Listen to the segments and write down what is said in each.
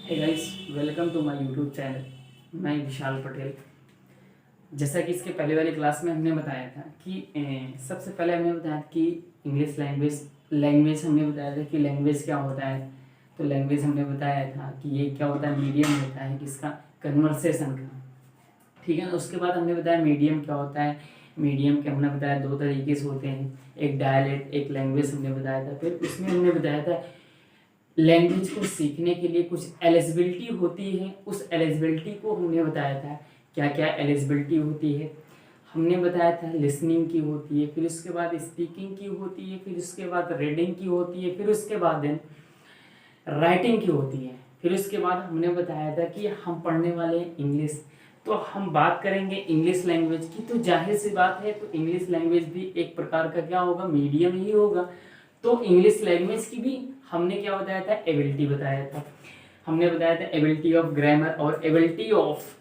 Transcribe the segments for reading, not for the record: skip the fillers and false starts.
Hey guys, welcome to my YouTube channel. मैं विशाल पटेल। जैसा कि इसके पहले वाली क्लास में हमने बताया था कि सबसे पहले हमने बताया था कि इंग्लिश लैंग्वेज हमने बताया था कि लैंग्वेज क्या होता है। तो लैंग्वेज हमने बताया था कि ये क्या होता है, मीडियम होता है किसका, कन्वर्सेशन का। ठीक है ना। उसके बाद हमने बताया मीडियम क्या होता है। मीडियम के हमने बताया दो तरीके से होते हैं, एक डायलेक्ट, एक लैंग्वेज हमने बताया था। फिर उसमें हमने बताया था लैंग्वेज को सीखने के लिए कुछ एलिजिबिलिटी होती है। उस एलिजिबिलिटी को हमने बताया था, क्या क्या एलिजिबिलिटी होती है। हमने बताया था लिसनिंग की होती है, फिर उसके बाद स्पीकिंग की होती है, फिर उसके बाद रीडिंग की होती है, फिर उसके बाद राइटिंग की होती है। फिर उसके बाद हमने बताया था कि हम पढ़ने वाले इंग्लिश, तो हम बात करेंगे इंग्लिश लैंग्वेज की। तो जाहिर सी बात है, तो इंग्लिश लैंग्वेज भी एक प्रकार का क्या होगा, मीडियम ही होगा। तो इंग्लिश लैंग्वेज की भी हमने क्या बताया था, एबिलिटी बताया था। हमने बताया था एबिलिटी ऑफ ग्रामर और ability of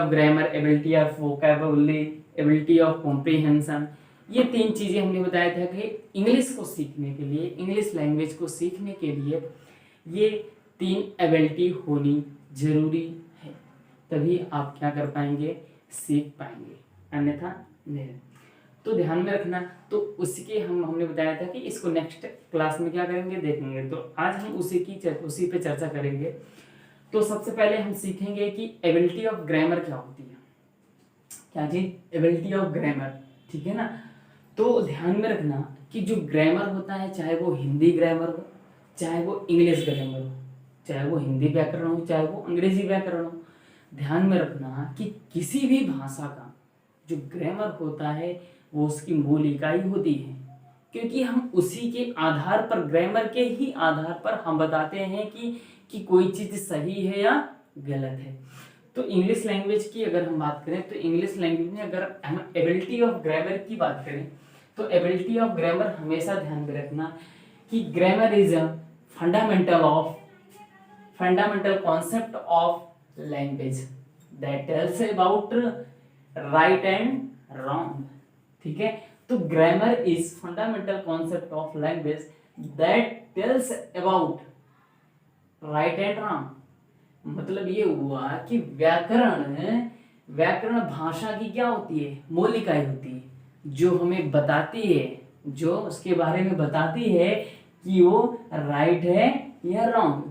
grammar, ability of vocabulary, ability of comprehension. ये तीन चीज़ें हमने बताया था कि इंग्लिश को सीखने के लिए, इंग्लिश लैंग्वेज को सीखने के लिए ये तीन एबिलिटी होनी जरूरी है, तभी आप क्या कर पाएंगे, सीख पाएंगे, अन्यथा नहीं। तो ध्यान में रखना। तो उसके हमने बताया था कि इसको नेक्स्ट क्लास में क्या करेंगे, देखेंगे। तो आज हम उसी पे चर्चा करेंगे। तो सबसे पहले हम सीखेंगे कि एबिलिटी ऑफ ग्रामर क्या होती है। क्या चीज, एबिलिटी ऑफ ग्रामर। ठीक है ना। तो ध्यान में रखना कि जो ग्रामर होता है, चाहे वो हिंदी ग्रामर हो, चाहे वो इंग्लिश ग्रामर हो, चाहे वो हिंदी व्याकरण हो, चाहे वो अंग्रेजी व्याकरण हो, ध्यान में रखना कि किसी भी भाषा का जो ग्रामर होता है वो उसकी मूल इकाई होती है। क्योंकि हम उसी के आधार पर, ग्रामर के ही आधार पर हम बताते हैं कि कोई चीज़ सही है या गलत है। तो इंग्लिश लैंग्वेज की अगर हम बात करें, तो इंग्लिश लैंग्वेज में अगर हम एबिलिटी ऑफ ग्रामर की बात करें, तो एबिलिटी ऑफ ग्रामर हमेशा ध्यान में रखना कि grammar is a fundamental concept of language that tells about right and wrong. ठीक है। तो grammar is fundamental concept of language that tells about right and wrong. मतलब ये हुआ कि व्याकरण भाषा की क्या होती है, मौलिक इकाई होती है, जो हमें बताती है, जो उसके बारे में बताती है कि वो राइट है या रॉन्ग,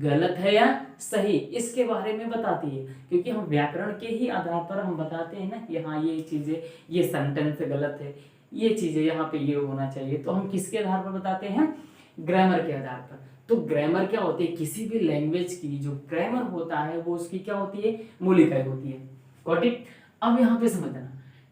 गलत है या सही, इसके बारे में बताती है। क्योंकि हम व्याकरण के ही आधार पर हम बताते हैं ना कि हाँ ये चीजें, ये सेंटेंस गलत है, ये चीजें यहाँ पे ये होना चाहिए। तो हम किसके आधार पर बताते हैं, ग्रामर के आधार पर। तो ग्रामर क्या होती है, किसी भी लैंग्वेज की जो ग्रामर होता है वो उसकी क्या होती है, मूल इकाई होती है। Got it. अब यहाँ पे समझना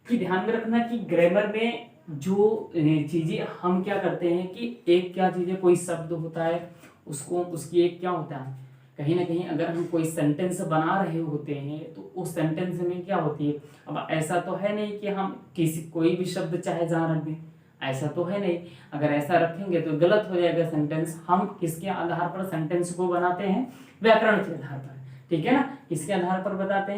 कि ध्यान में रखना कि ग्रामर में जो चीजें हम क्या करते हैं कि एक क्या चीजें, कोई शब्द होता है उसको, उसकी एक क्या होता है, कहीं ना कहीं अगर हम कोई सेंटेंस बना रहे होते हैं तो उस सेंटेंस में क्या होती है। अब ऐसा तो है नहीं कि हम कोई भी शब्द चाहे जहाँ रख दें, ऐसा तो है नहीं। अगर ऐसा रखेंगे तो गलत हो जाएगा सेंटेंस। हम किसके आधार पर सेंटेंस को बनाते हैं, व्याकरण के आधार पर। ठीक है ना। किसके आधार पर बनाते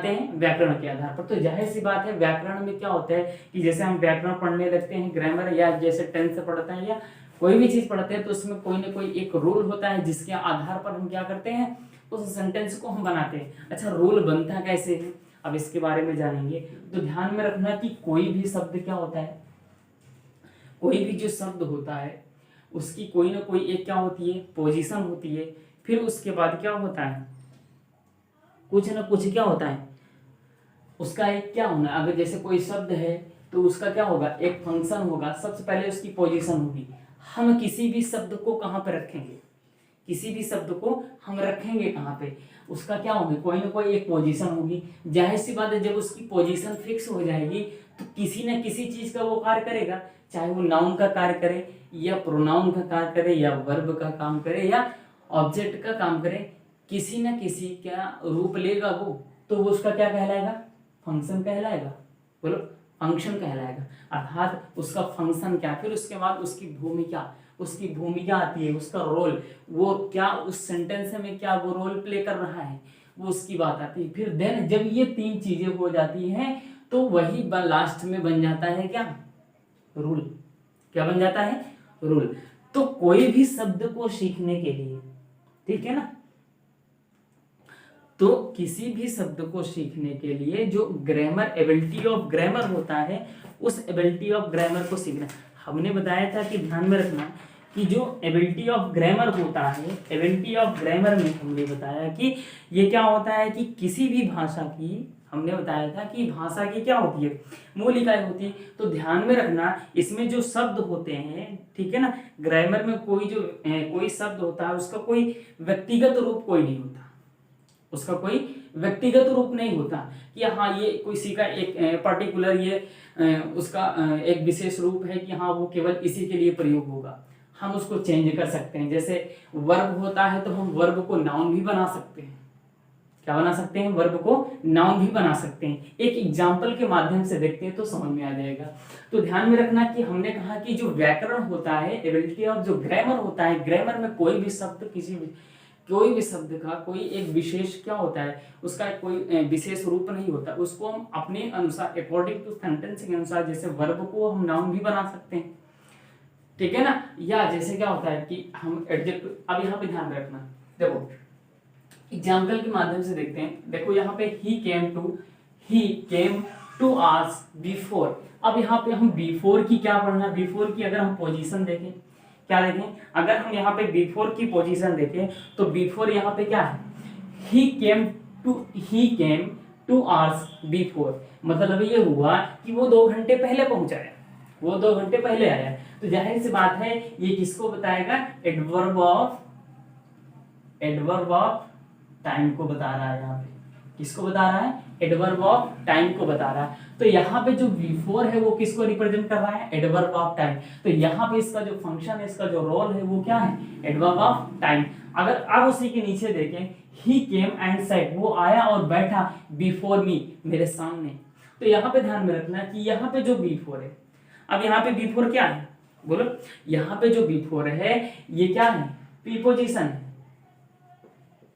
हैं, व्याकरण के आधार पर। तो जाहिर सी बात है, व्याकरण में क्या होता है कि जैसे हम व्याकरण पढ़ने लगते हैं, ग्रामर या जैसे टेंस पढ़ते हैं या कोई भी चीज पढ़ते हैं, तो उसमें कोई ना कोई एक रूल होता है जिसके आधार पर हम क्या करते हैं, उस सेंटेंस को हम बनाते हैं। अच्छा, रूल बनता कैसे है, अब इसके बारे में जानेंगे। तो ध्यान में रखना कि कोई भी शब्द क्या होता है, कोई भी जो शब्द होता है उसकी कोई ना कोई एक क्या होती है, पोजीशन होती है। फिर उसके बाद क्या होता है, कुछ ना कुछ क्या होता है, उसका एक क्या होना। अगर जैसे कोई शब्द है तो उसका क्या होगा, एक फंक्शन होगा। सबसे पहले उसकी पोजीशन होगी। हम किसी भी शब्द को कहाँ पे रखेंगे, किसी भी शब्द को हम रखेंगे कहाँ पे, उसका क्या होगी, कोई ना कोई एक पोजीशन होगी। जाहिर सी बात है, जब उसकी पोजीशन फिक्स हो जाएगी तो किसी न किसी चीज का वो कार्य करेगा। चाहे वो नाउन का कार्य करे या प्रोनाउन का कार्य करे या वर्ब का काम करे या ऑब्जेक्ट का काम करे, किसी न किसी क्या रूप लेगा वो, तो वो उसका क्या कहलाएगा, फंक्शन कहलाएगा। बोलो, फंक्शन कहलाएगा। अर्थात उसका फंक्शन क्या, फिर उसके बाद उसकी भूमिका आती है, उसका रोल, वो क्या उस सेंटेंस में क्या वो रोल प्ले कर रहा है, वो उसकी बात आती है। फिर देन जब ये तीन चीजें हो जाती हैं तो वही लास्ट में बन जाता है क्या, रूल। क्या बन जाता है, रूल। तो कोई भी शब्द को सीखने के लिए ठीक है ना। तो किसी भी शब्द को सीखने के लिए जो ग्रामर, एबिलिटी ऑफ ग्रामर होता है, उस एबिलिटी ऑफ ग्रामर को सीखना। हमने बताया था कि ध्यान में रखना कि जो एबिलिटी ऑफ ग्रामर होता है, एबिलिटी ऑफ ग्रामर में हमने बताया कि ये क्या होता है कि किसी भी भाषा की, हमने बताया था कि भाषा की क्या होती है, मूल इकाई होती है। तो ध्यान में रखना इसमें जो शब्द होते हैं, ठीक है ना, ग्रामर में कोई शब्द होता है उसका कोई व्यक्तिगत रूप कोई नहीं होता, उसका कोई व्यक्तिगत रूप नहीं होता कि हाँ ये किसी का एक पर्टिकुलर ये उसका एक विशेष रूप है कि हाँ वो केवल इसी के लिए प्रयोग होगा। हम उसको चेंज कर सकते हैं। जैसे वर्ब होता है तो हम वर्ब को नाउन भी बना सकते हैं। क्या बना सकते हैं? वर्ब को नाउन भी बना सकते हैं। एक एग्जाम्पल के माध्यम से देखते हैं तो समझ में आ जाएगा। तो ध्यान में रखना कि हमने कहा कि जो व्याकरण होता है, एबिलिटी ऑफ जो ग्रामर होता है, ग्रामर में कोई भी शब्द कोई भी शब्द का कोई एक विशेष क्या होता है, उसका कोई विशेष रूप नहीं होता, उसको हम अपने अनुसार अकॉर्डिंग टू सेंटेंस के अनुसार, जैसे वर्ब को हम नाउन भी बना सकते हैं, ठीक है ना। या जैसे क्या होता है कि हम एडजेक्टिव, अब यहाँ पे ध्यान रखना, देखो एग्जाम्पल के माध्यम से देखते हैं। देखो यहाँ पे ही केम टू आवर्स बिफोर। अब यहाँ पे हम बिफोर की क्या पढ़ना, बिफोर की अगर हम पोजीशन देखें, क्या देखें, अगर हम यहाँ पे बिफोर की पोजीशन देखें तो बिफोर यहाँ पे क्या है, ही केम टू आवर्स बिफोर, मतलब ये हुआ कि वो 2 घंटे पहले पहुंचा है, वो 2 घंटे पहले आया। तो जाहिर सी बात है ये किसको बताएगा, एडवर्ब ऑफ टाइम को बता रहा है। यहाँ पे किसको बता रहा है, एडवर्ब ऑफ टाइम को बता रहा है। तो यहाँ पे जो बिफोर है वो किसको रिप्रेजेंट कर रहा है, एडवर्ब ऑफ टाइम। तो यहाँ पे इसका जो फंक्शन है, इसका जो रोल है वो क्या है, एडवर्ब ऑफ टाइम। अगर अब उसी के नीचे देखें, ही केम एंड सेट, वो आया और बैठा बिफोर मी, मेरे सामने। तो यहाँ पे ध्यान में रखना कि यहाँ पे जो बिफोर है, अब यहाँ पे बिफोर क्या है, बोलो, यहाँ पे जो बिफोर है ये क्या है, प्रीपोजिशन है।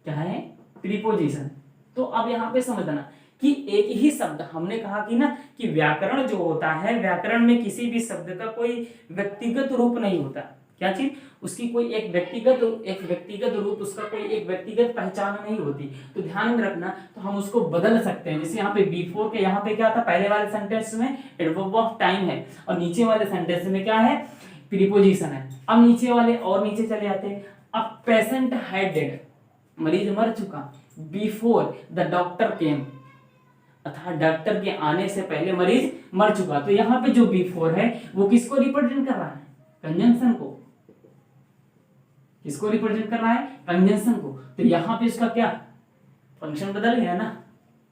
क्या है, प्रीपोजिशन। तो अब यहाँ पे समझना कि एक ही शब्द, हमने कहा कि ना कि व्याकरण जो होता है, व्याकरण में किसी भी शब्द का कोई व्यक्तिगत रूप नहीं होता। क्या चीज, उसकी कोई एक व्यक्तिगत रूप, उसका कोई एक व्यक्तिगत पहचान नहीं होती। तो ध्यान में रखना, तो हम उसको बदल सकते हैं। जैसे यहाँ पे बिफोर के यहाँ पे क्या था, पहले वाले सेंटेंस में एडवर्ब ऑफ टाइम है और नीचे वाले सेंटेंस में क्या है, प्रीपोजिशन है। अब नीचे वाले और नीचे चले जाते हैं। अब पेशेंट हैड डेड, मरीज मर चुका, बिफोर द डॉक्टर केम, अर्थात डॉक्टर के आने से पहले मरीज मर चुका। तो यहाँ पे जो बिफोर है वो किसको रिप्रेजेंट कर रहा है, कंजंक्शन को। किसको रिप्रेजेंट कर रहा है, कंजंक्शन को। तो यहाँ पे इसका क्या फंक्शन बदल गया ना,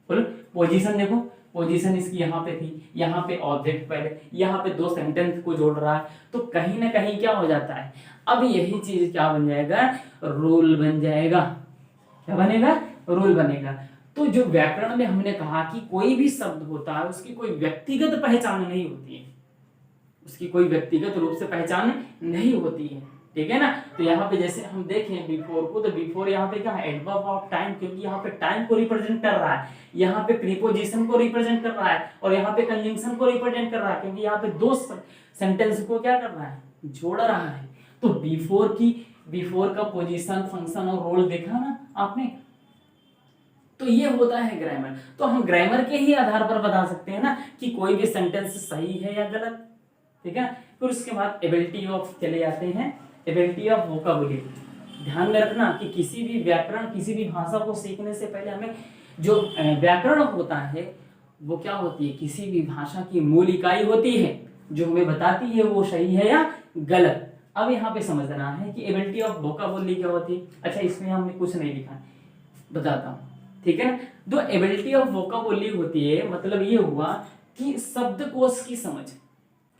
बोलो। पोजीशन देखो, पोजीशन इसकी यहाँ पे थी, यहाँ पे ऑब्जेक्ट पहले, यहाँ पे 2 सेंटेंस को जोड़ रहा है। तो कहीं ना कहीं क्या हो जाता है, अब यही चीज क्या बन जाएगा, रूल बन जाएगा। क्या बनेगा, रूल बनेगा। तो जो व्याकरण में हमने कहा कि कोई भी शब्द होता है उसकी कोई व्यक्तिगत पहचान नहीं होती है, उसकी कोई व्यक्तिगत रूप से पहचान नहीं होती है, ठीक है ना। तो यहाँ पे जैसे हम देखें बिफोर को, तो बिफोर यहाँ पे क्या है, एडवर्ब ऑफ टाइम, क्योंकि यहाँ पे टाइम को रिप्रेजेंट कर रहा है, यहाँ पे प्रीपोजिशन को रिप्रेजेंट कर रहा है और यहाँ पे कंजंक्शन को रिप्रेजेंट कर रहा है, क्योंकि यहाँ पे 2 सेंटेंस को क्या कर रहा है, जोड़ रहा है। तो बिफोर का पोजीशन, फंक्शन और रोल देखा ना आपने। तो ये होता है ग्रामर। तो हम ग्रामर के ही आधार पर बता सकते हैं ना कि कोई भी सेंटेंस सही है या गलत, ठीक है। फिर उसके बाद एबिलिटी ऑफ चले जाते हैं, एबिलिटी ऑफ वोकैबुलरी। ध्यान में रखना कि किसी भी व्याकरण, किसी भी भाषा को सीखने से पहले हमें जो व्याकरण होता है वो क्या होती है, किसी भी भाषा की मूल इकाई होती है जो हमें बताती है वो सही है या गलत। अब यहाँ पे समझना है कि एबिलिटी ऑफ वोकैबुलरी क्या होती है। अच्छा, इसमें हमने कुछ नहीं लिखा, बताता हूँ, ठीक है ना। जो एबिलिटी ऑफ वोकैबुलरी होती है, मतलब ये हुआ कि शब्दकोश की समझ,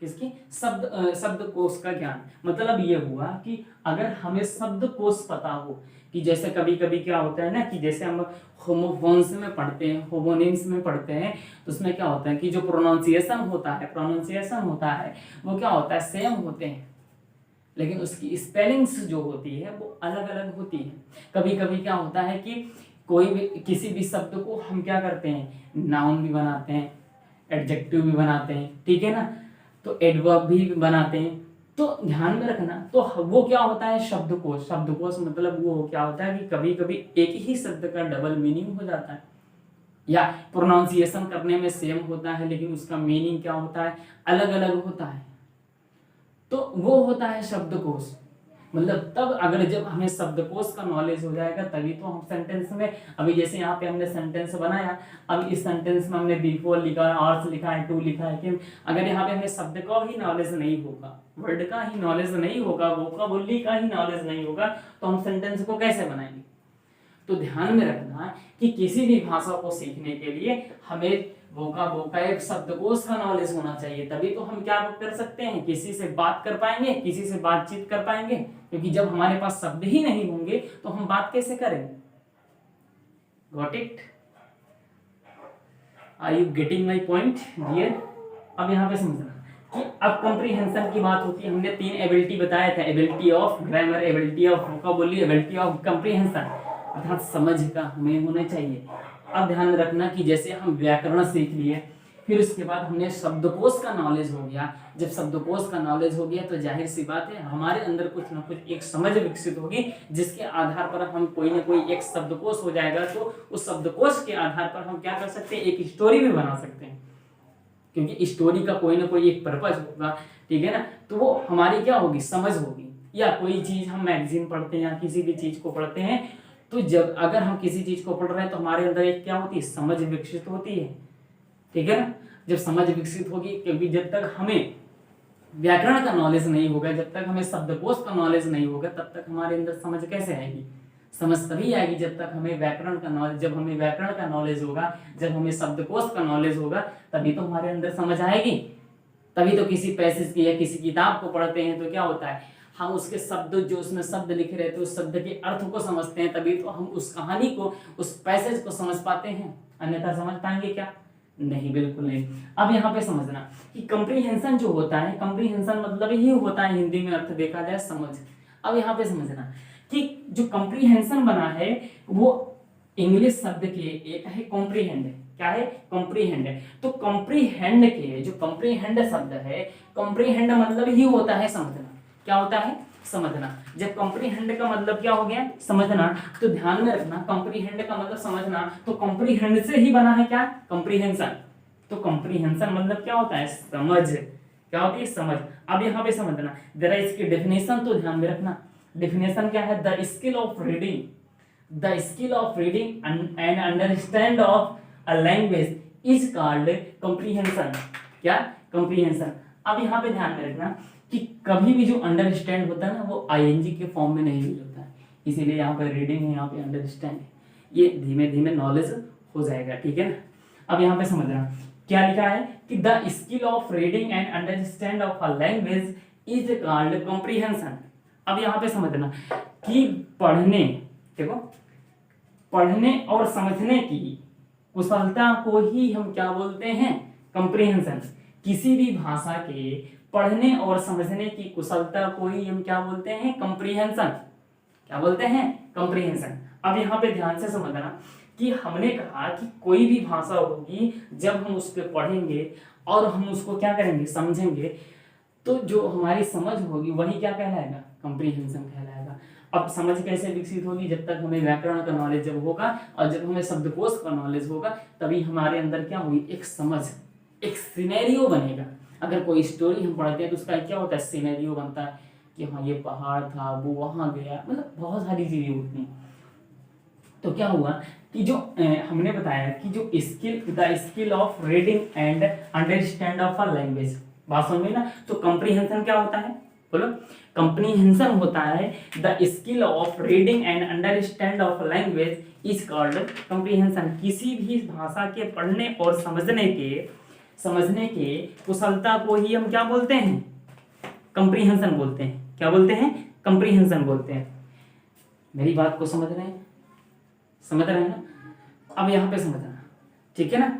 किसकी, शब्दकोश का ज्ञान। मतलब ये हुआ कि अगर हमें शब्दकोश पता हो, कि जैसे कभी कभी क्या होता है ना कि जैसे हम होमोफोन्स में पढ़ते हैं, होमोनिम्स में पढ़ते हैं, तो उसमें क्या होता है कि जो प्रोनाउंसिएशन होता है वो क्या होता है, सेम होते हैं, लेकिन उसकी स्पेलिंग्स जो होती है वो अलग अलग होती है। कभी कभी क्या होता है कि कोई भी किसी भी शब्द को हम क्या करते हैं, नाउन भी बनाते हैं, एडजेक्टिव भी बनाते हैं, ठीक है ना। तो एडवर्ब भी बनाते हैं, तो ध्यान में रखना, तो वो क्या होता है शब्दकोश। शब्दकोश मतलब वो क्या होता है कि कभी कभी एक ही शब्द का डबल मीनिंग हो जाता है, या प्रोनाउंसिएशन करने में सेम होता है लेकिन उसका मीनिंग क्या होता है, अलग अलग होता है। तो वो होता है शब्दकोश। मतलब तब अगर जब हमें शब्दकोश का नॉलेज हो जाएगा तभी तो हम सेंटेंस में, अभी जैसे यहाँ पे हमने सेंटेंस बनाया, अब इस सेंटेंस में हमने बिफोर लिखा है, आर्स लिखा है, टू लिखा है, कि अगर यहाँ पे हमें शब्द का ही नॉलेज नहीं होगा, वर्ड का ही नॉलेज नहीं होगा, वोकाबुलरी का ही नॉलेज नहीं होगा, तो हम सेंटेंस को कैसे बनाएंगे। तो ध्यान में रखना कि किसी भी भाषा को सीखने के लिए हमें वोकैब शब्दकोश का नॉलेज होना चाहिए, तभी तो हम क्या कर सकते हैं, किसी से बात कर पाएंगे, किसी से बातचीत कर पाएंगे। क्योंकि जब हमारे पास शब्द ही नहीं होंगे तो हम बात कैसे करेंगे। Got it? Are you getting my point dear? अब यहाँ पे समझना कि अब कॉम्प्रिहेंशन की बात होती है। हमने 3 एबिलिटी बताया था, ability of grammar, ability of vocabulary, ability of comprehension, अर्थात समझ का हमें होना चाहिए। अब ध्यान रखना कि जैसे हम व्याकरण सीख लिए, फिर उसके बाद हमने शब्दकोश का नॉलेज हो गया। जब शब्दकोश का नॉलेज हो गया तो जाहिर सी बात है हमारे अंदर कुछ ना कुछ एक समझ विकसित होगी, जिसके आधार पर हम कोई ना कोई एक शब्दकोश हो जाएगा। तो उस शब्दकोश के आधार पर हम क्या कर सकते हैं, एक स्टोरी भी बना सकते हैं, क्योंकि स्टोरी का कोई ना कोई एक पर्पज होगा, ठीक है ना। तो वो हमारी क्या होगी, समझ होगी। या कोई चीज हम मैगजीन पढ़ते हैं या किसी भी चीज को पढ़ते हैं, तो जब अगर हम किसी चीज को पढ़ रहे हैं तो हमारे अंदर एक क्या होती है, समझ विकसित होती है, ठीक है ना। जब समझ विकसित होगी, क्योंकि जब तक हमें व्याकरण का नॉलेज नहीं होगा, जब तक हमें शब्दकोश का नॉलेज नहीं होगा, तब तक हमारे अंदर समझ कैसे आएगी। समझ तभी आएगी जब तक हमें व्याकरण का नॉलेज, जब हमें व्याकरण का नॉलेज होगा, जब हमें शब्दकोश का नॉलेज होगा, तभी तो हमारे अंदर समझ आएगी। तभी तो किसी पैसेज की या किसी किताब को पढ़ते हैं तो क्या होता है, हम उसके शब्द, जो उसमें शब्द लिखे रहते हैं, उस शब्द के अर्थ को समझते हैं, तभी तो हम उस कहानी को, उस पैसेज को समझ पाते हैं। अन्यथा समझ पाएंगे क्या, नहीं, बिल्कुल नहीं। अब यहाँ पे समझना कि कंप्रीहेंशन जो होता है, कंप्रीहेंशन मतलब ही होता है, हिंदी में अर्थ देखा जाए समझ। अब यहाँ पे समझना कि जो कंप्रीहेंशन बना है वो इंग्लिश शब्द के एक है कॉम्प्रीहेंड, क्या है, कॉम्प्रीहेंड। तो कॉम्प्रीहेंड के जो कॉम्प्रीहेंड शब्द है, कॉम्प्रीहेंड मतलब ही होता है समझना। क्या होता है, समझना। जब कॉम्प्रीहेंड का मतलब क्या हो गया, समझना, तो ध्यान में रखना कॉम्प्रीहेंड का मतलब समझना, तो कॉम्प्रीहेंड से ही बना है क्या, कॉम्प्रीहेंशन। तो कॉम्प्रीहेंशन मतलब क्या होता है, समझ। क्या होती है, समझ। अब यहाँ पे समझना जरा इसकी डेफिनेशन, तो ध्यान में रखना डेफिनेशन क्या है, the skill of reading, the skill of reading and understand of a language is called comprehension. क्या, कॉम्प्रीहेंशन। अब यहाँ पे ध्यान में रखना कि कभी भी जो अंडरस्टैंड होता है ना, वो आईएनजी के फॉर्म में नहीं यूज होता है, इसीलिए यहाँ पे रीडिंग है, यहाँ पे अंडरस्टैंड है। ये धीमे धीमे नॉलेज हो जाएगा, ठीक है ना। अब यहाँ पे समझना क्या लिखा है कि the skill of reading and understand of a language is called comprehension. अब यहाँ पे समझना कि पढ़ने, देखो, पढ़ने और समझने की कुशलता को ही हम क्या बोलते हैं, कॉम्प्रीहेंशन। किसी भी भाषा के पढ़ने और समझने की कुशलता को ही हम क्या बोलते हैं, कॉम्प्रीहेंशन। क्या बोलते हैं, कॉम्प्रीहेंशन। अब यहाँ पे ध्यान से समझना कि हमने कहा कि कोई भी भाषा होगी, जब हम उस पर पढ़ेंगे और हम उसको क्या करेंगे, समझेंगे, तो जो हमारी समझ होगी वही क्या कहलाएगा, कॉम्प्रीहेंशन कहलाएगा। अब समझ कैसे विकसित होगी, जब तक हमें व्याकरण का नॉलेज जब होगा और जब हमें शब्दकोश का नॉलेज होगा, तभी हमारे अंदर क्या होगी, एक समझ, एक सिनेरियो बनेगा। अगर कोई स्टोरी हम पढ़ते हैं तो उसका क्या होता है, सिनेरियो बनता है कि हाँ ये पहाड़ था, वो वहां गया, मतलब बहुत सारी चीजें होती हैं। तो क्या हुआ कि जो हमने बताया कि जो skill, the skill of reading and understand of a language, बात समझ में ना। तो कॉम्प्रीहेंशन क्या होता है, बोलो, कॉम्प्रीहेंशन होता है the skill of reading and understand of language is called comprehension. किसी भी भाषा के पढ़ने और समझने के कुशलता को ही हम क्या बोलते हैं, कॉम्प्रीहेंशन बोलते हैं। क्या बोलते हैं, कॉम्प्रीहेंशन बोलते हैं। मेरी बात को समझ रहे हैं, समझ रहे हैं ना। अब यहाँ पे समझना, ठीक है ना।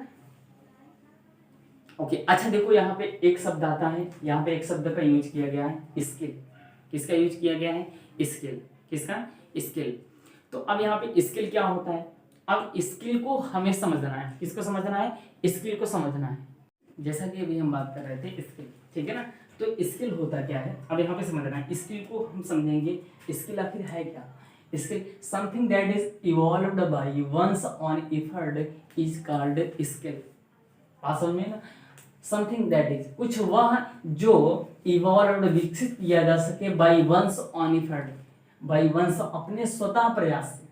ओके, अच्छा देखो यहाँ पे एक शब्द आता है, यहाँ पे एक शब्द का यूज किया गया है, स्किल। किसका यूज किया गया है, स्किल। किसका, स्किल। तो अब यहाँ पे स्किल क्या होता है, अब स्किल को हमें समझना है। किसको समझना है, स्किल को समझना है। जैसा कि अभी हम बात कर रहे थे स्किल, ठीक है ना। तो स्किल होता क्या है, अब यहाँ पे समझना है। स्किल को हम समझेंगे, स्किल आखिर है क्या। Skill something that is evolved by one's own effort is called skill. बात समझ में ना, समथिंग दैट इज कुछ वह जो इवॉल्व्ड विकसित किया जा सके by one's own effort, by one's अपने स्वतः प्रयास से,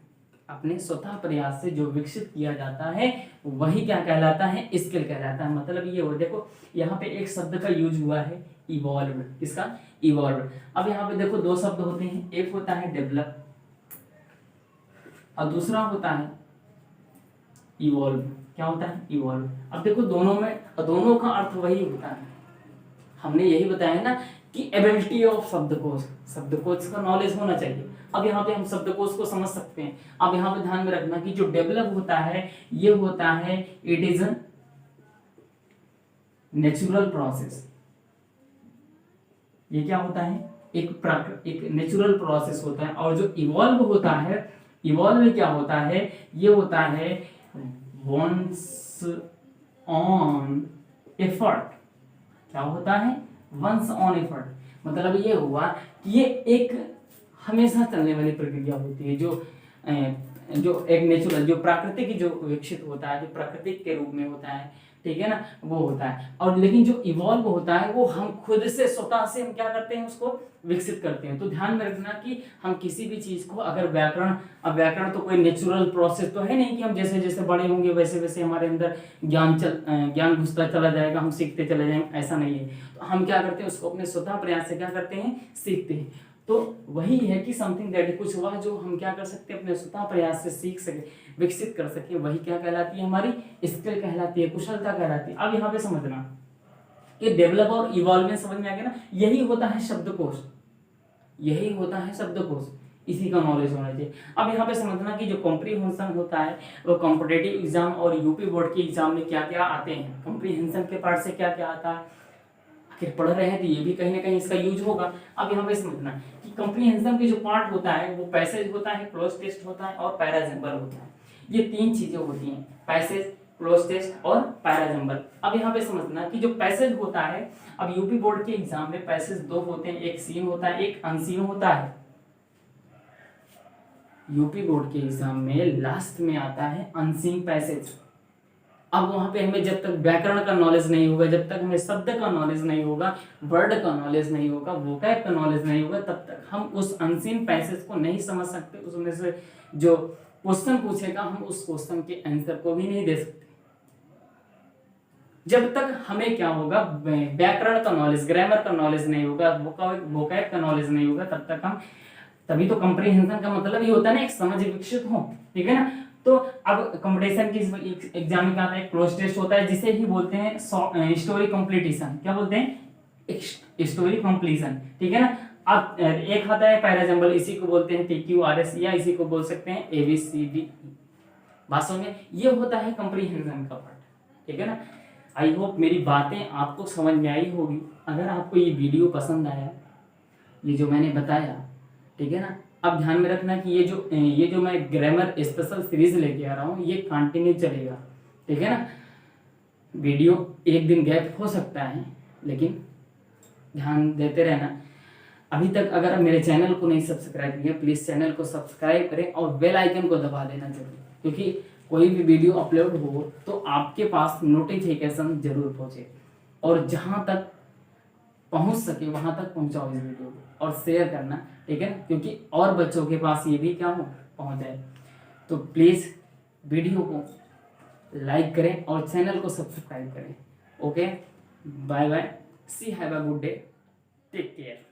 अपने स्वतः प्रयास से जो विकसित किया जाता है वही क्या कहलाता है, स्किल कहलाता है। मतलब ये हो, देखो यहाँ पे एक शब्द का यूज हुआ है इवॉल्व, किसका, इवॉल्व। अब यहाँ पे देखो दो शब्द होते हैं, एक होता है डेवलप और दूसरा होता है इवॉल्व। क्या होता है, इवॉल्व। अब देखो दोनों का अर्थ वही होता है। हमने यही बताया ना कि एबिलिटी ऑफ शब्दकोश, शब्दकोश का नॉलेज होना चाहिए। अब यहाँ पे हम शब्दकोश को समझ सकते हैं। अब यहाँ पे ध्यान में रखना कि जो डेवलप होता है ये होता है, it is a natural process. ये क्या होता है, एक नेचुरल प्रोसेस होता है। और जो इवॉल्व होता है, इवॉल्व क्या होता है, ये होता है वंस ऑन एफर्ट। क्या होता है, वंस ऑन एफर्ट। मतलब ये हुआ कि ये एक हमेशा चलने वाली प्रक्रिया होती है, जो एक नेचुरल, जो प्राकृतिक जो विकसित होता है, जो प्राकृतिक के रूप में होता है, ठीक है ना, वो होता है। और लेकिन जो इवॉल्व होता है वो हम खुद से, स्वतः से हम क्या करते हैं, उसको विकसित करते हैं। तो ध्यान में रखना कि हम किसी भी चीज को, अगर व्याकरण, अब व्याकरण तो कोई नेचुरल प्रोसेस तो है नहीं कि हम जैसे जैसे बड़े होंगे वैसे वैसे हमारे अंदर ज्ञान घुसता चला जाएगा, हम सीखते चले जाएंगे, ऐसा नहीं है। तो हम क्या करते हैं, उसको अपने स्वतः प्रयास से क्या करते हैं, सीखते हैं। तो वही है कि समथिंग दैट, कुछ वह जो हम क्या कर सकते हैं, अपने स्वतः प्रयास से सीख सके, विकसित कर सके, वही क्या कहलाती है, हमारी स्किल कहलाती है, कुशलता कहलाती है। अब यहाँ पे समझना कि डेवलप और इवॉल्व में समझ में आ गया ना, यही होता है शब्दकोश, यही होता है शब्दकोश, इसी का नॉलेज होना चाहिए। अब यहाँ पे समझना कि जो कॉम्प्रीहेंशन होता है वो कॉम्पिटिटिव एग्जाम और यूपी बोर्ड के एग्जाम में क्या क्या आते हैं, कॉम्प्रीहेंशन के पार्ट से क्या क्या आता है, आखिर पढ़ रहे हैं तो ये भी कहीं ना कहीं इसका यूज होगा। अब यहाँ पे समझना कि कॉम्प्रीहेंशन के जो पार्ट होता है वो पैसेज होता है, क्लोज टेस्ट होता है और पैराजंबल होता है। ये तीन चीजें होती हैं, पैसेज, क्लोज टेस्ट और पैराजंबल। अब यहाँ पे समझना कि जो पैसेज होता है, अब यूपी बोर्ड के एग्जाम में पैसेज दो होते हैं, एक सीन होता है, एक अनसीन होता है। यूपी बोर्ड के एग्जाम में लास्ट में आता है अनसीन पैसेज। अब वहां पे हमें जब तक व्याकरण का नॉलेज नहीं होगा, जब तक हमें शब्द का नॉलेज नहीं होगा, वर्ड का नॉलेज नहीं होगा, वोकैब का नॉलेज नहीं होगा, तब तक हम उस अनसीन पैसेज को नहीं समझ सकते। उसमें से जो क्वेश्चन पूछेगा हम उस क्वेश्चन के आंसर को भी नहीं दे सकते। जब तक हमें क्या होगा, व्याकरण का नॉलेज, ग्रामर का नॉलेज नहीं होगा, वोकैब का नॉलेज नहीं होगा, तब तक हम, तभी तो कंप्रीहेंशन का मतलब ये होता है ना, एक समझ विकसित हो, ठीक है ना। तो अब कंपटीशन की एग्जाम में क्या आता है, क्लोज टेस्ट होता है, जिसे ही बोलते हैं स्टोरी कंप्लीटेशन। क्या बोलते हैं, स्टोरी कंप्लीशन, ठीक है ना। अब एक आता है पैराजंबल, इसी को बोलते हैं TQRS, या इसी को बोल सकते हैं ABCD। भाषा में ये होता है कंप्रीहेंशन का पार्ट, ठीक है ना। आई होप मेरी बातें आपको समझ में आई होगी। अगर आपको ये वीडियो पसंद आया, ये जो मैंने बताया, ठीक है ना, अब ध्यान में रखना कि ये जो मैं ग्रामर स्पेशल सीरीज लेके आ रहा हूँ ये कंटिन्यू चलेगा, ठीक है ना। वीडियो एक दिन गैप हो सकता है, लेकिन ध्यान देते रहना। अभी तक अगर मेरे चैनल को नहीं सब्सक्राइब किया, प्लीज़ चैनल को सब्सक्राइब करें और बेल आइकन को दबा देना जरूर, क्योंकि कोई भी वीडियो अपलोड हो तो आपके पास नोटिफिकेशन जरूर पहुँचे। और जहाँ तक पहुँच सके वहाँ तक पहुँचाओ इस वीडियो को और शेयर करना, ठीक है ना, क्योंकि और बच्चों के पास ये भी क्या हो, पहुँच जाए। तो प्लीज़ वीडियो को लाइक करें और चैनल को सब्सक्राइब करें। Okay, bye bye, see have a good day, take care.